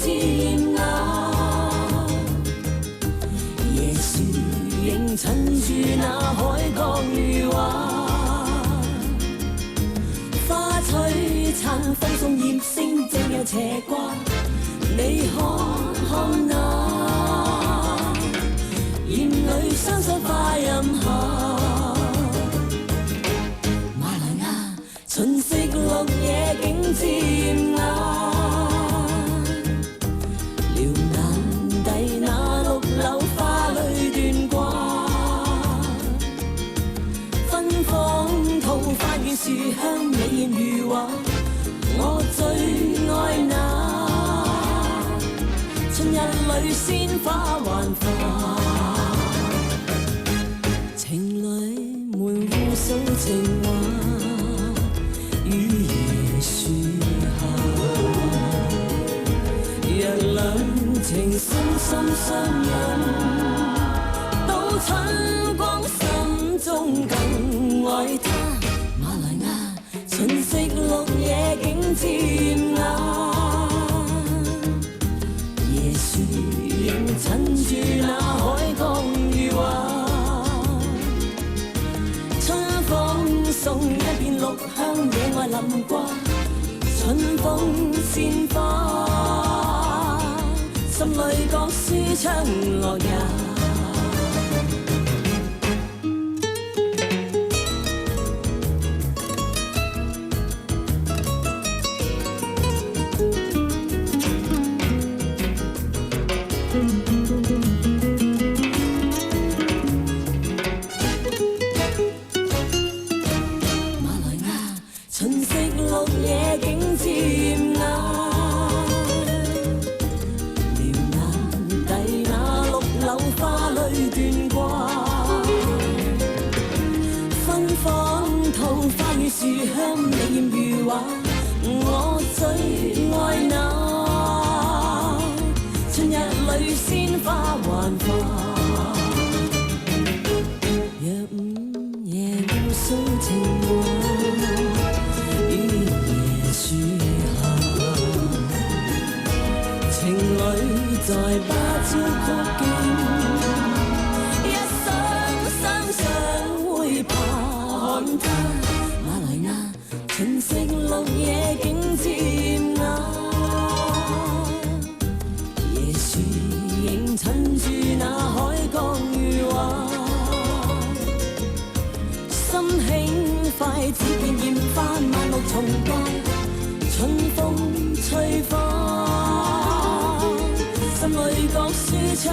漸冷，椰樹仍襯住那海角如畫，花璀璨，風送葉聲，正有斜掛。你看看那艷女雙手化任霞，馬來亞秦色綠野景漸冷，遼南底那綠柳花裏斷掛，芬芳桃花園樹香美豔如畫，我最愛那春日裏鮮花還化，情侶們互訴情話於椰樹下，若兩情深深相印，到春光心中更愛他。馬來亞秦色綠野景漸冷，仍襯住那海角如畫，春風送一片綠香，野外林掛，春風鮮花，心裏覺舒暢樂也。秦色綠野景漸冷，遼南底那綠柳花裏斷掛，芬芳桃花與樹香美豔如畫，我最愛那春日裏鮮花還化，若午夜互訴情話情侶在芭蕉曲徑，一生相想會怕看他。馬來亞秦色綠野景漸冷，椰樹仍襯住那海角如畫，心輕快只見艷花萬綠重掛，春風吹花，心裏覺舒暢